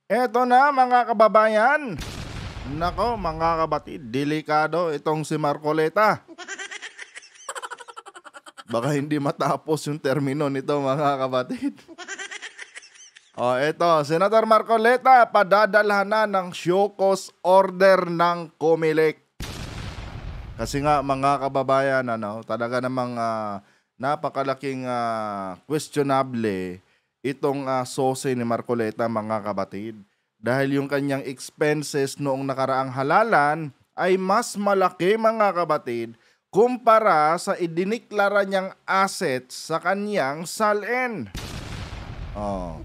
Eto na mga kababayan. Nako mga kabatid, delikado itong si Marcoleta. Baka hindi matapos yung termino nito mga kabatid. O eto, Senator Marcoleta padadalhan na ng show cause order ng COMELEC. Kasi nga mga kababayan, talaga namang napakalaking questionable itong sose ni Marcoleta mga kabatid. Dahil yung kanyang expenses noong nakaraang halalan ay mas malaki mga kabatid kumpara sa idiniklara niyang assets sa kanyang SALN. Oh.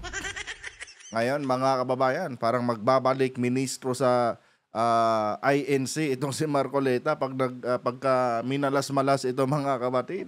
Ngayon mga kababayan, parang magbabalik ministro sa INC itong si Marcoleta pagka minalas-malas ito mga kabatid.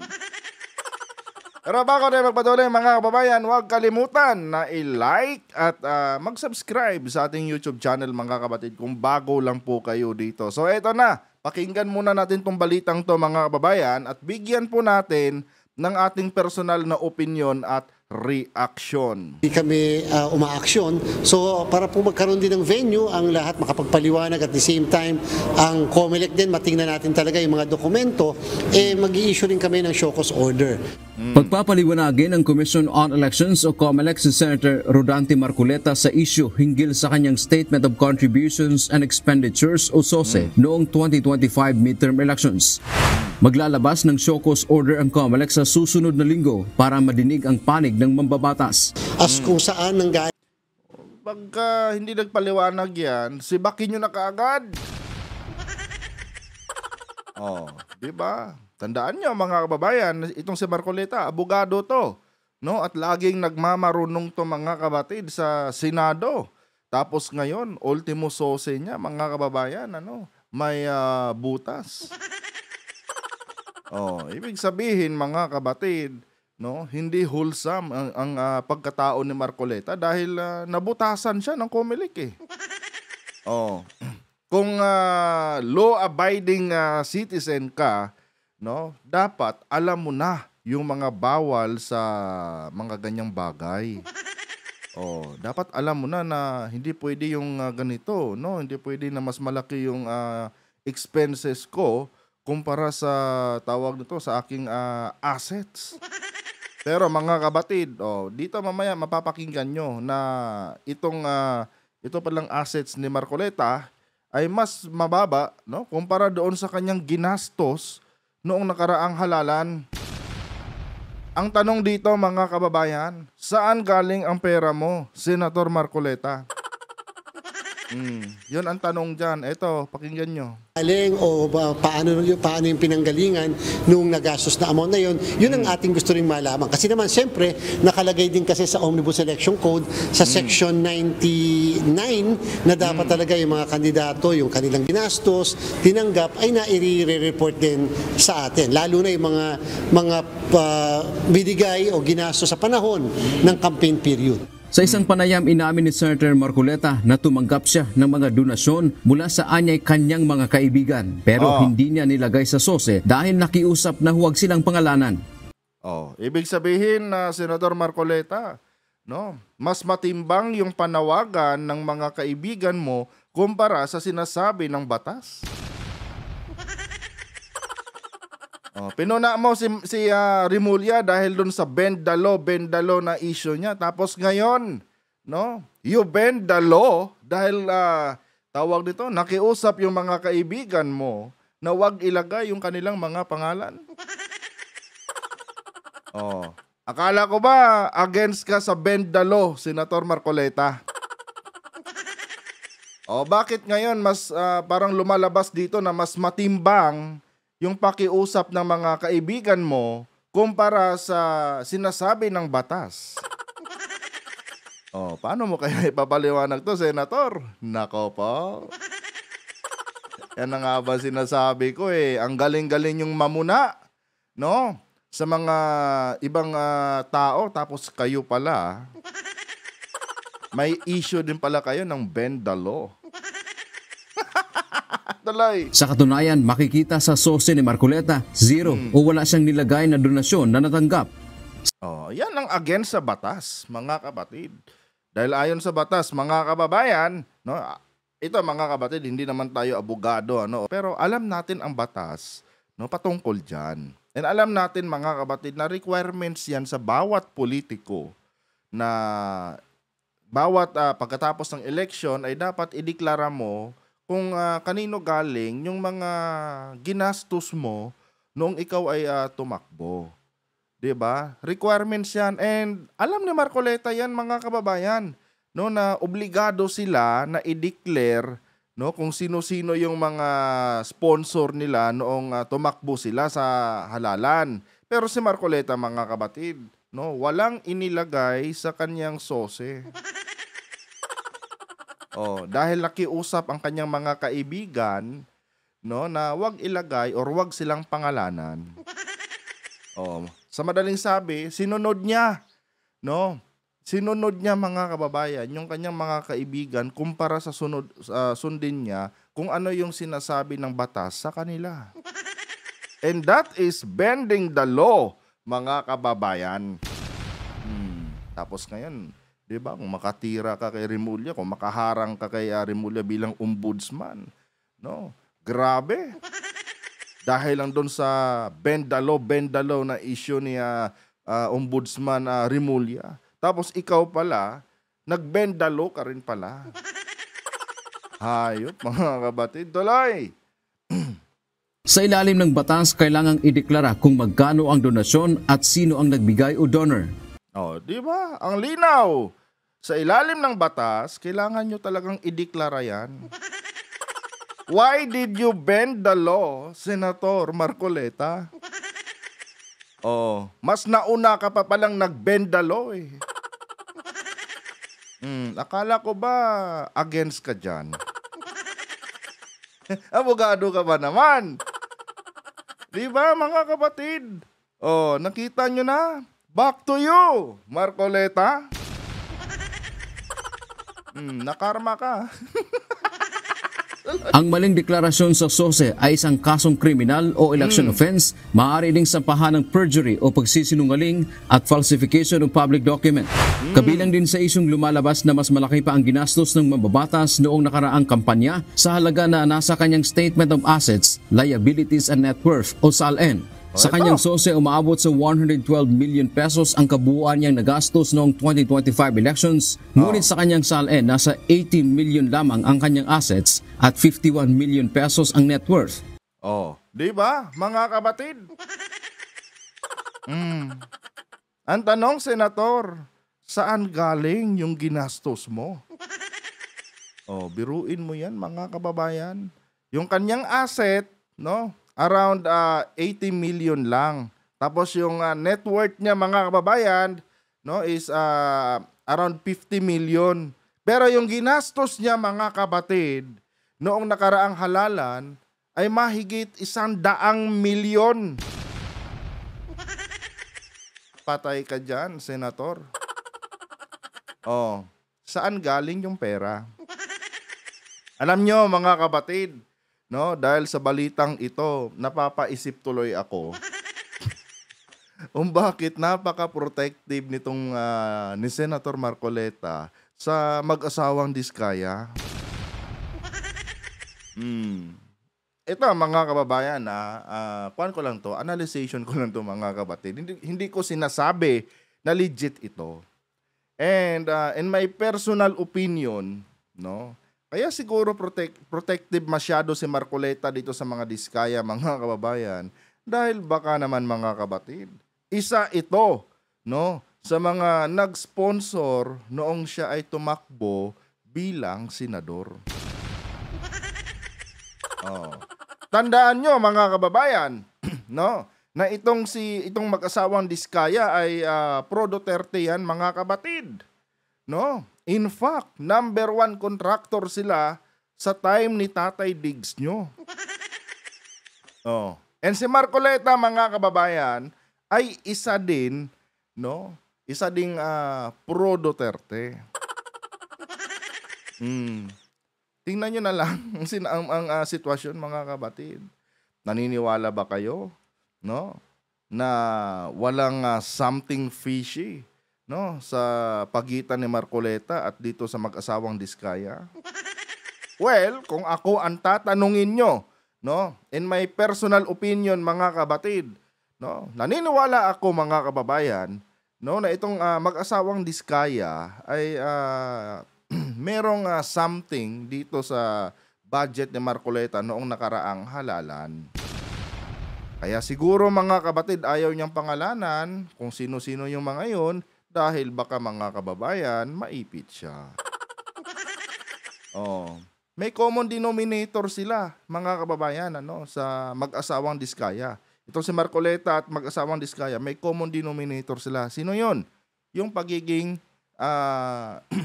Pero bago tayo magpatuloy mga kababayan, huwag kalimutan na i-like at mag-subscribe sa ating YouTube channel mga kabatid kung bago lang po kayo dito. So eto na, pakinggan muna natin tong balitang to mga kababayan at bigyan po natin ng ating personal na opinion at reaction. Hindi kami umaaksyon. So para po magkaroon din ng venue, ang lahat makapagpaliwanag at the same time, ang COMELEC din, matingnan natin talaga yung mga dokumento, mag-i-issue rin kami ng show cause order. Pagpapaliwanagin ng Commission on Elections o COMELEC si Senator Rodante Marcoleta sa issue hinggil sa kanyang Statement of Contributions and Expenditures o SOSE noong 2025 midterm elections. Maglalabas ng show cause order ang COMELEC sa susunod na linggo para madinig ang panig ng mambabatas. As kung saan nanggaling. Pagka hindi nagpaliwanag yan, sibakin nyo na kaagad. Oh, di ba? Tandaan nyo mga kababayan, itong si Marcoleta, abogado to. No? At laging nagmamarunong to mga kabatid sa Senado. Tapos ngayon, ultimo sose niya mga kababayan, may butas. Oh, ibig sabihin mga kabatid, hindi wholesome ang pagkatao ni Marcoleta dahil nabutasan siya ng COMELEC eh. Oh. Kung law-abiding citizen ka, dapat alam mo na yung mga bawal sa mga ganyang bagay. Oh, dapat alam mo na hindi pwede yung ganito, Hindi pwede na mas malaki yung expenses ko kumpara sa tawag nito sa aking assets. Pero mga kabatid, dito mamaya mapapakinggan nyo na ito palang assets ni Marcoleta ay mas mababa, kumpara doon sa kanyang ginastos noong nakaraang halalan. Ang tanong dito mga kababayan, saan galing ang pera mo, Senator Marcoleta? Yun ang tanong dyan. Ito, pakinggan nyo. O paano yung pinanggalingan nung nagastos na amount na yun ang ating gusto rin malaman. Kasi naman, siyempre, nakalagay din kasi sa Omnibus Election Code, sa Section 99, na dapat talaga yung mga kandidato, yung kanilang ginastos, tinanggap, ay naire-report din sa atin. Lalo na yung mga binigay o ginastos sa panahon ng campaign period. Sa isang panayam, inamin ni Senator Marcoleta na tumanggap siya ng mga donasyon mula sa anyay kanyang mga kaibigan. Pero hindi niya nilagay sa SOSE dahil nakiusap na huwag silang pangalanan. Ibig sabihin na Senator Marcoleta, mas matimbang yung panawagan ng mga kaibigan mo kumpara sa sinasabi ng batas. Pinuna mo si Remulla dahil dun sa bend the law na issue niya. Tapos ngayon, you bend the law dahil tawag nito, nakiusap yung mga kaibigan mo na wag ilagay yung kanilang mga pangalan. Akala ko ba against ka sa bend the law, Senator Marcoleta? Bakit ngayon mas parang lumalabas dito na mas matimbang yung pakiusap ng mga kaibigan mo kumpara sa sinasabi ng batas? Paano mo kaya ipapaliwanag to, Senator? Nako po. Yan na nga ba sinasabi ko eh. Ang galing-galing yung mamuna, sa mga ibang tao, tapos kayo pala, may issue din pala kayo ng bend the law. Sa katunayan, makikita sa SOSE ni Marcoleta, zero o wala siyang nilagay na donasyon na natanggap. Yan ang against sa batas, mga kapatid. Dahil ayon sa batas, mga kababayan, no, ito mga kapatid, hindi naman tayo abogado, ano, pero alam natin ang batas, no, patungkol diyan. And alam natin mga kapatid na requirements yan sa bawat politiko na bawat pagkatapos ng election ay dapat ideklara mo kung kanino galing yung mga ginastos mo noong ikaw ay tumakbo. 'Di ba? Requirements 'yan, and alam ni Marcoleta 'yan mga kababayan, no, na obligado sila na i-declare, no, kung sino-sino yung mga sponsor nila noong tumakbo sila sa halalan. Pero si Marcoleta mga kapatid, no, walang inilagay sa kanyang sose. Dahil nakiusap ang kanyang mga kaibigan, no, na wag ilagay or wag silang pangalanan. Sa madaling sabi, sinunod niya, no? Sinunod niya mga kababayan, yung kanyang mga kaibigan kumpara sa sundin niya kung ano yung sinasabi ng batas sa kanila. And that is bending the law, mga kababayan. Tapos ngayon, 'di ba, kung makatira ka kay Remulla, kung makaharang ka kay Remulla bilang ombudsman, no? Grabe. Dahil lang doon sa bend the law na issue ni Ombudsman Remulla. Tapos ikaw pala, nag-bend the law ka rin pala. Hayop mga kapatid. Tuloy! Sa ilalim ng batas, kailangang ideklara kung magkano ang donasyon at sino ang nagbigay o donor. Di ba? Ang linaw. Sa ilalim ng batas, kailangan nyo talagang ideklara yan. Why did you bend the law, Senator Marcoleta? Mas nauna ka pa palang nag-bend the law eh. Akala ko ba against ka dyan? Abogado ka ba naman? Di ba mga kapatid? Nakita nyo na? Back to you, Marcoleta. Nakarma ka. Ang maling deklarasyon sa SOSE ay isang kasong kriminal o election offense, maaari ding sampahan ng perjury o pagsisinungaling at falsification of public document. Kabilang din sa isyong lumalabas na mas malaki pa ang ginastos ng mambabatas noong nakaraang kampanya sa halaga na nasa kanyang Statement of Assets, Liabilities and Net Worth o SALN. Sa kanyang SOSE, umaabot sa 112 million pesos ang kabuuan niyang nagastos noong 2025 elections, ngunit sa kanyang SALN, nasa 80 million lamang ang kanyang assets at 51 million pesos ang net worth. Di ba, mga kapatid? Ang tanong, Senator, saan galing yung ginastos mo? Biruin mo yan, mga kababayan. Yung kanyang asset, no? Around 80 million lang. Tapos yung net worth niya mga kababayan, no, is around 50 million. Pero yung ginastos niya mga kapatid noong nakaraang halalan ay mahigit 100 milyon. Patay ka dyan, Senator. Saan galing yung pera? Alam nyo mga kapatid, no, dahil sa balitang ito, napapaisip tuloy ako bakit napaka-protective nitong ni Senator Marcoleta sa mag-asawang Diskaya. Ito mga kababayan, kuan ko lang to, analyzation ko lang to mga kapatid. Hindi ko sinasabi na legit ito. And in my personal opinion, no, kaya siguro protective masyado si Marcoleta dito sa mga Diskaya, mga kababayan, dahil baka naman mga kapatid, isa ito, no, sa mga nag-sponsor noong siya ay tumakbo bilang senador. Tandaan nyo mga kababayan, no, na itong mag-asawang Diskaya ay pro Duterte yan mga kapatid, no. In fact, number 1 contractor sila sa time ni Tatay Diggs nyo. And si Marcoleta mga kababayan ay isa din, no? Isa ding pro Duterte. Tingnan nyo na lang ang sitwasyon mga kapatid. Naniniwala ba kayo, no, na walang something fishy no, sa pagitan ni Marcoleta at dito sa mag-asawang Diskaya? Well, kung ako ang tatanungin nyo, no, in my personal opinion mga kabatid, no, naniniwala ako mga kababayan, no, na itong mag-asawang Diskaya ay merong something dito sa budget ni Marcoleta noong nakaraang halalan. Kaya siguro mga kabatid ayaw niyang pangalanan kung sino-sino yung mga yon dahil baka mga kababayan maipit siya. Oh, may common denominator sila mga kababayan sa mag-asawang Diskaya. Itong si Marcoleta at mag-asawang Diskaya, may common denominator sila. Sino yon? Yung pagiging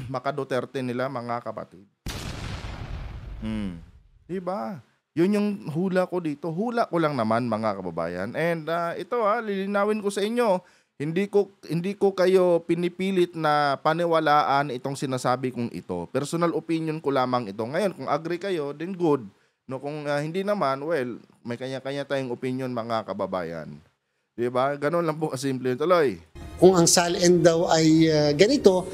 maka-Duterte nila mga kapatid. Diba? Yun yung hula ko dito. Hula ko lang naman mga kababayan. And ito lilinawin ko sa inyo, hindi ko kayo pinipilit na paniwalaan itong sinasabi kong ito. Personal opinion ko lamang ito. Ngayon, kung agree kayo, then good. No, kung hindi naman, well, may kanya-kanya tayong opinion mga kababayan. Diba? Ganun lang po kasimple. Tuloy. Kung ang SALN daw ay ganito,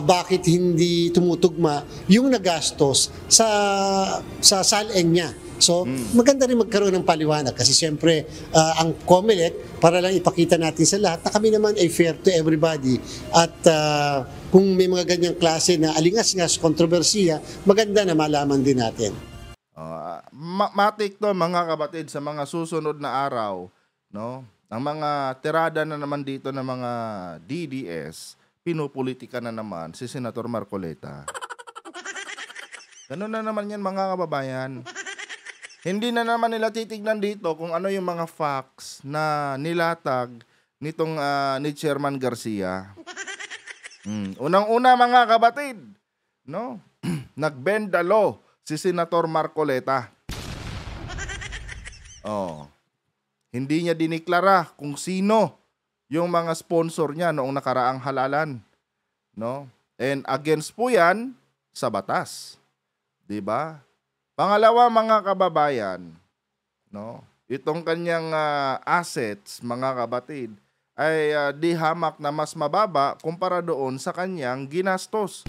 bakit hindi tumutugma yung nagastos sa SALN niya? So, maganda rin magkaroon ng paliwanag kasi siyempre ang COMELEC, para lang ipakita natin sa lahat na kami naman ay fair to everybody at kung may mga ganyang klase na alingas-ngas, kontrobersiya, maganda na malaman din natin. Matik to mga kabatid sa mga susunod na araw, no? Ang mga tirada na naman dito ng mga DDS, pinupolitika na naman si Senator Marcoleta. Ganun na naman yan mga kababayan. Hindi na naman nila titignan dito kung ano yung mga facts na nilatag nitong ni Chairman Garcia. Unang-una mga kabatid, no? Nag-bend the law si Senator Marcoleta. Hindi niya diniklara kung sino yung mga sponsor niya noong nakaraang halalan, no? And against po 'yan sa batas. 'Di ba? Pangalawa mga kababayan, no? Itong kanyang assets, mga kabatid, ay di hamak na mas mababa kumpara doon sa kanyang ginastos.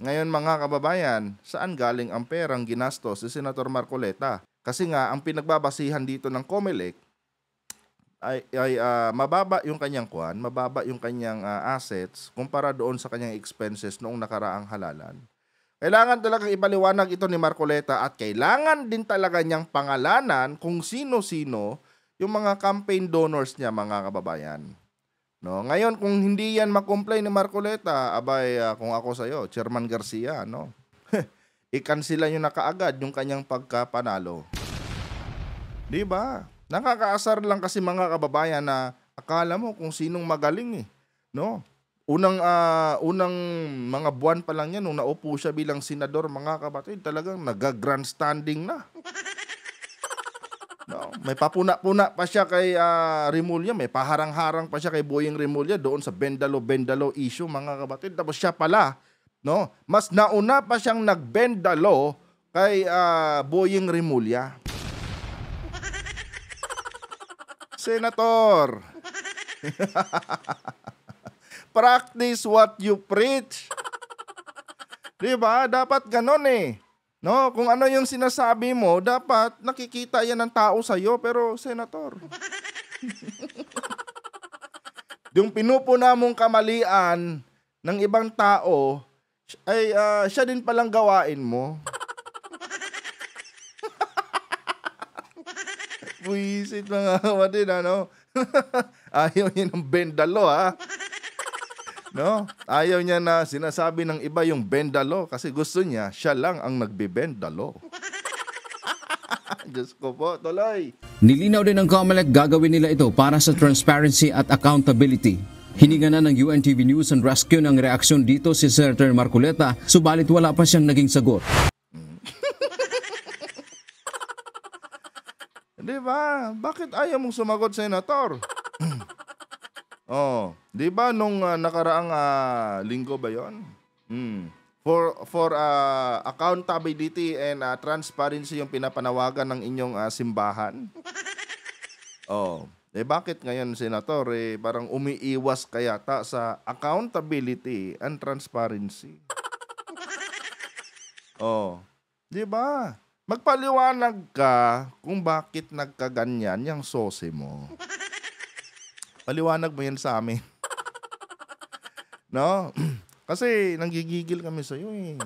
Ngayon mga kababayan, saan galing ang perang ginastos si Senator Marcoleta? Kasi nga ang pinagbabasihan dito ng COMELEC ay mababa yung kanyang mababa yung kanyang assets kumpara doon sa kanyang expenses noong nakaraang halalan. Kailangan talagang ipaliwanag ito ni Marcoleta at kailangan din talaga niyang pangalanan kung sino-sino yung mga campaign donors niya mga kababayan. No, ngayon kung hindi yan ma-comply ni Marcoleta, abay kung ako sa iyo, Chairman Garcia, no. I-cancela niyo na kaagad yung kanyang pagkapanalo. 'Di ba? Nakakaasar lang kasi mga kababayan na akala mo kung sinong magaling no? Unang mga buwan pa lang yan nung naupo siya bilang senador mga kapatid, talagang nag-grandstanding na. No, may papuna-puna pa siya kay Remulla, may paharang-harang pa siya kay Boying Remulla doon sa Bendalo issue mga kapatid. Tapos siya pala, no, mas nauna pa siyang nagbendalo kay Boying Remulla. Senator. Practice what you preach. Diba? Dapat ganon No, kung ano yung sinasabi mo, dapat nakikita yan ng tao sa'yo. Pero, Senator, yung pinupuna mong kamalian ng ibang tao, ay siya din palang gawain mo. Buisit mga kapatid, Ayaw niya ng bendalo, No? Ayaw niya na sinasabi ng iba yung bendalo kasi gusto niya, siya lang ang nagbibendalo. Diyos ko po, tuloy. Nilinaw din ng COMELEC gagawin nila ito para sa transparency at accountability. Hininga na ng UNTV News and Rescue ng reaksyon dito si Senator Marcoleta, subalit wala pa siyang naging sagot. Di ba? Bakit ayaw mong sumagot, Senator? Di ba nung nakaraang linggo ba 'yon? For accountability and transparency yung pinapanawagan ng inyong simbahan. Bakit ngayon, Senator, parang umiiwas ka yata sa accountability and transparency? Oh, di ba? Magpaliwanag ka kung bakit nagkaganyan yung sose mo. Paliwanag mo yan sa amin. No? Kasi nanggigigil kami sa'yo eh.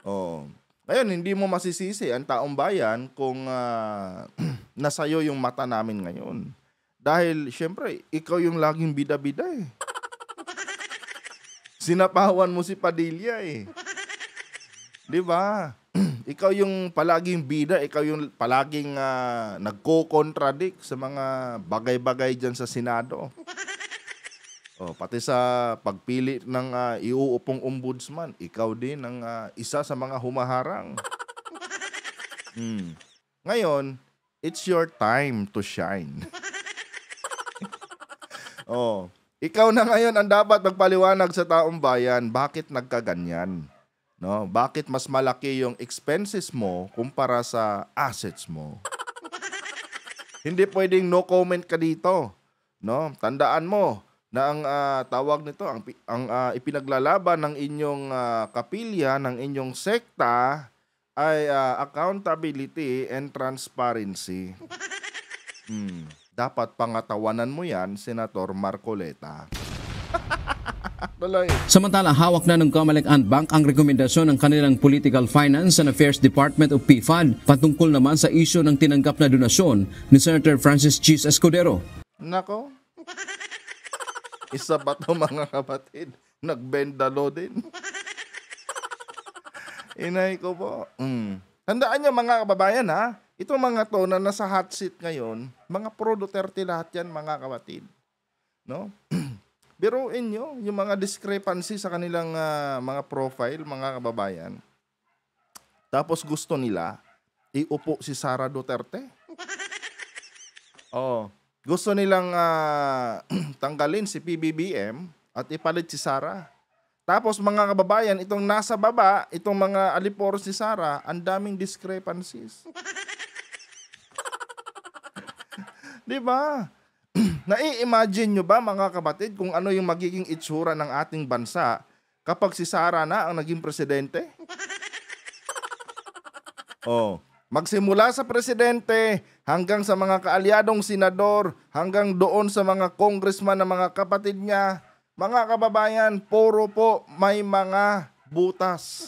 Oh. Ngayon, hindi mo masisisi ang taong bayan kung nasayo yung mata namin ngayon. Dahil, syempre, ikaw yung laging bida-bida eh. Sinapawan mo si Padilla eh. Di ba? Ikaw yung palaging bida, ikaw yung palaging nagko-contradict sa mga bagay-bagay dyan sa Senado. Pati sa pagpili ng iuupong ombudsman, ikaw din ang isa sa mga humaharang. Ngayon, it's your time to shine. Ikaw na ngayon ang dapat magpaliwanag sa taong bayan bakit nagkaganyan. No? Bakit mas malaki yung expenses mo kumpara sa assets mo? Hindi pwedeng no comment ka dito. No? Tandaan mo na ang tawag nito, ang ipinaglalaban ng inyong kapilya, ng inyong sekta ay accountability and transparency. Dapat pangatawanan mo yan, Senator Marcoleta. Samantala, hawak na ng Comelec and Bank ang rekomendasyon ng kanilang Political Finance and Affairs Department o PFAD patungkol naman sa isyu ng tinanggap na donasyon ni Senator Francis Cheese Escudero. Nako. Isa pa to mga kapatid. Nagbendalo din. Inay ko po. Tandaan nyo mga kababayan ha. Itong mga to na nasa hot seat ngayon, mga pro-Duterte lahat yan mga kapatid. No? Biruin nyo yung mga discrepancy sa kanilang mga profile mga kababayan. Tapos gusto nila iupo si Sara Duterte. Gusto nilang tanggalin si PBBM at ipalit si Sara. Tapos mga kababayan, itong nasa baba, itong mga aliporos ni Sara, ang daming discrepancies. Di ba? Nai-imagine nyo ba mga kapatid kung ano yung magiging itsura ng ating bansa kapag si Sara na ang naging presidente? Magsimula sa presidente hanggang sa mga kaalyadong senador, hanggang doon sa mga congressman na mga kapatid niya, mga kababayan, puro po may mga butas.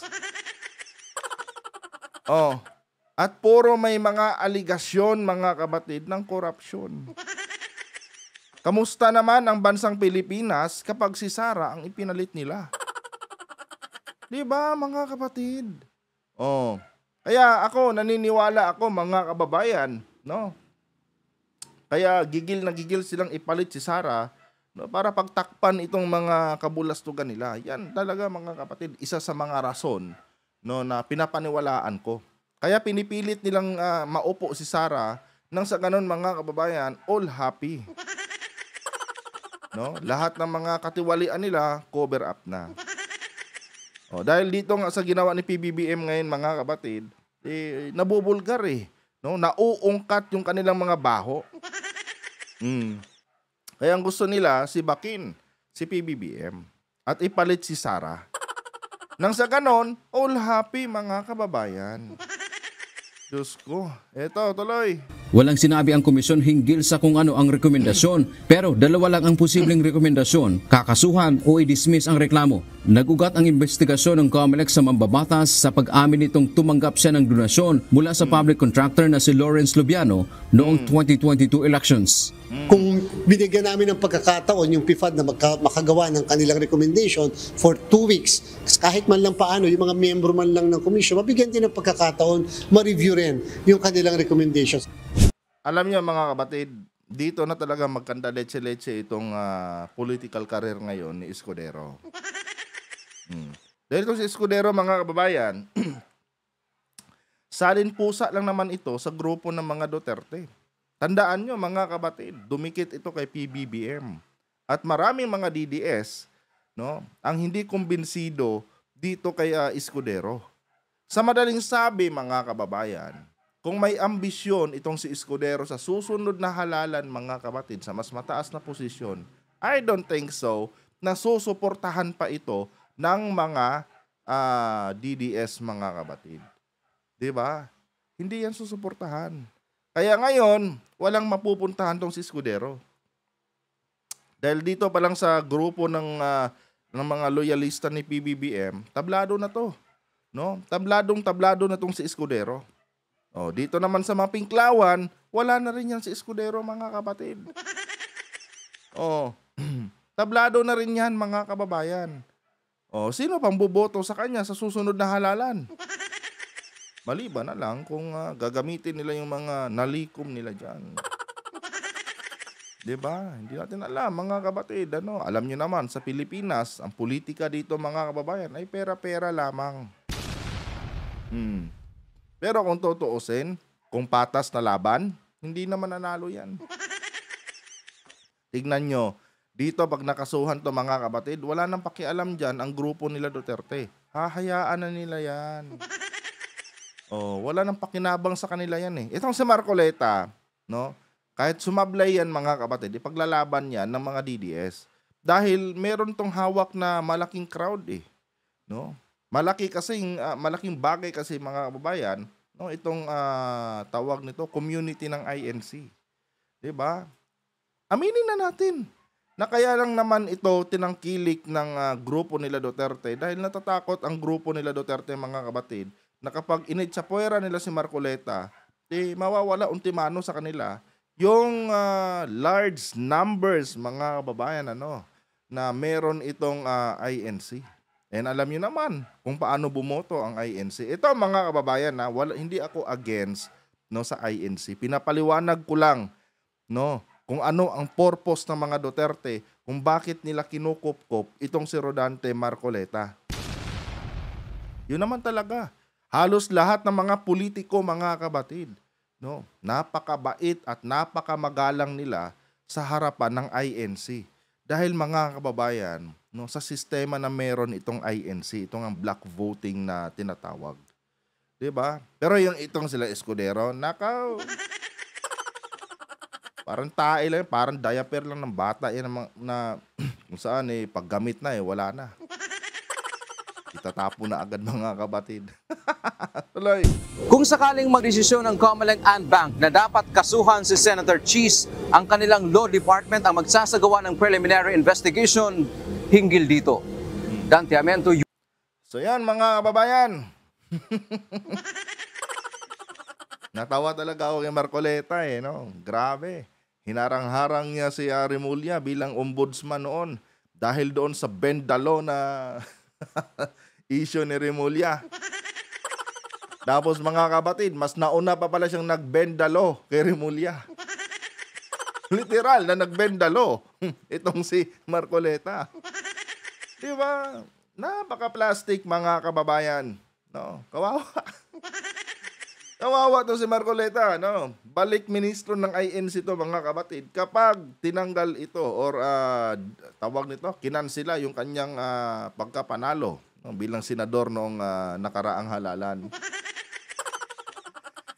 At puro may mga aligasyon mga kapatid ng korupsyon. Kamusta naman ang bansang Pilipinas kapag si Sara ang ipinalit nila? Di ba mga kapatid? Kaya ako, naniniwala ako mga kababayan, no? Kaya gigil na gigil silang ipalit si Sara, no, para pagtakpan itong mga kabulastugan nila. Yan talaga mga kapatid, isa sa mga rason, no, na pinapaniwalaan ko. Kaya pinipilit nilang maupo si Sara nang sa ganun mga kababayan, all happy. No? Lahat ng mga katiwalian nila, cover up na. Dahil dito nga sa ginawa ni PBBM ngayon mga kapatid, nabubulgar no? Nauungkat yung kanilang mga baho. Kaya ang gusto nila, sibakin si PBBM at ipalit si Sara. Nang sa ganon, all happy mga kababayan. Diyos ko, eto tuloy. Walang sinabi ang komisyon hinggil sa kung ano ang rekomendasyon, pero dalawa lang ang posibleng rekomendasyon, kakasuhan o i-dismiss ang reklamo. Nagugat ang investigasyon ng Comelec sa mambabatas sa pag-amin nitong tumanggap siya ng donasyon mula sa public contractor na si Lawrence Lubiano noong 2022 elections. Kung binigyan namin ng pagkakataon yung PFAD na makagawa ng kanilang recommendation for 2 weeks, kahit man lang paano, yung mga miyembro man lang ng komisyon, mabigyan din ng pagkakataon, ma-review rin yung kanilang recommendations. Alam niyo mga kapatid, dito na talaga magkanda leche-leche itong political career ngayon ni Escudero. Dahil itong si Escudero mga kababayan, salin pusa lang naman ito sa grupo ng mga Duterte. Tandaan nyo mga kapatid, dumikit ito kay PBBM. At maraming mga DDS, no, ang hindi kumbinsido dito kay Escudero. Sa madaling sabi mga kababayan, kung may ambisyon itong si Escudero sa susunod na halalan, mga kapatid, sa mas mataas na posisyon, I don't think so na susuportahan pa ito ng mga DDS, mga kapatid. 'Di ba? Hindi yan susuportahan. Kaya ngayon, walang mapupuntahan tong si Escudero. Dahil dito pa lang sa grupo ng mga loyalista ni PBBM, tablado na to. No? Tablado na tong si Escudero. Oh, dito naman sa mga Pinklawan, wala na rin yan si Escudero, mga kapatid. Oh, tablado na rin yan, mga kababayan. Oh, sino pang boboto sa kanya sa susunod na halalan? Maliban na lang kung gagamitin nila yung mga nalikom nila dyan. Diba? Hindi natin alam, mga kapatid. Alam nyo naman, sa Pilipinas, ang politika dito, mga kababayan, ay pera-pera lamang. Pero kung tutuusin, kung patas na laban, hindi naman nanalo yan. Tignan nyo, dito pag nakasuhan to, mga kapatid, wala nang pakialam dyan ang grupo nila Duterte. Hahayaan na nila yan. Oh, wala nang pakinabang sa kanila yan eh. Itong si Marcoleta, no? Kahit sumablay yan, mga kapatid, ipaglalaban yan ng mga DDS. Dahil meron tong hawak na malaking crowd eh, no? Malaking bagay kasi, mga kababayan, no, itong tawag nito, community ng INC. 'Di ba? Aminin na natin na kaya lang naman ito tinangkilik ng grupo nila Duterte dahil natatakot ang grupo nila Duterte, mga kapatid, na kapag initsapwera nila si Marcoleta, mawawala ultimano sa kanila yung large numbers, mga kababayan, na meron itong INC. And alam niyo naman kung paano bumoto ang INC. Ito, mga kababayan, hindi ako against sa INC. Pinapaliwanag ko lang kung ano ang purpose ng mga Duterte, kung bakit nila kinukop-kop itong si Rodante Marcoleta. Yun naman talaga. Halos lahat ng mga politiko, mga kabatid, napakabait at napakamagalang nila sa harapan ng INC. Dahil, mga kababayan, sa sistema na meron itong INC, itong ang black voting na tinatawag. 'Di ba? Pero yung itong sila Escudero, nakaw. Parang tae lang, parang diaper lang ng bata yan na kung saan paggamit na wala na. Itatapo na agad, mga kabatid. Tuloy. Kung sakaling magdesisyon ng Comelec and Bank na dapat kasuhan si Senator Cheese, ang kanilang law department ang magsasagawa ng preliminary investigation hinggil dito. Dante Amento. So yan, mga kababayan. Natawa talaga ako kay Marcoleta Grabe. Hinarang-harang niya si Remulla bilang ombudsman noon dahil doon sa bendalo na issue ni Remulla. Tapos, mga kabatid, mas nauna pa pala siyang nagbendalo kay Remulla. Literal na nagbendalo itong si Marcoleta. Diba? Napaka-plastic, mga kababayan. Kawawa. Kawawa to si Marcoleta, Balik ministro ng INC to, mga kabatid. Kapag tinanggal ito or tawag nito, kinansila yung kanyang pagkapanalo bilang senador noong nakaraang halalan.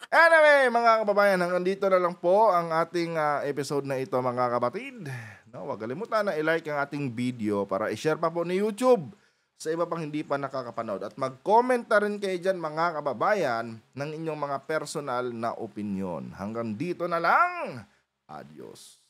Anyway, mga kababayan, hanggang dito na lang po ang ating episode na ito, mga kabatid. Huwag kalimutan na i-like ang ating video para i-share pa po ni YouTube sa iba pang hindi pa nakakapanood. At mag-comment na rin kayo dyan, mga kababayan, ng inyong mga personal na opinion. Hanggang dito na lang. Adios.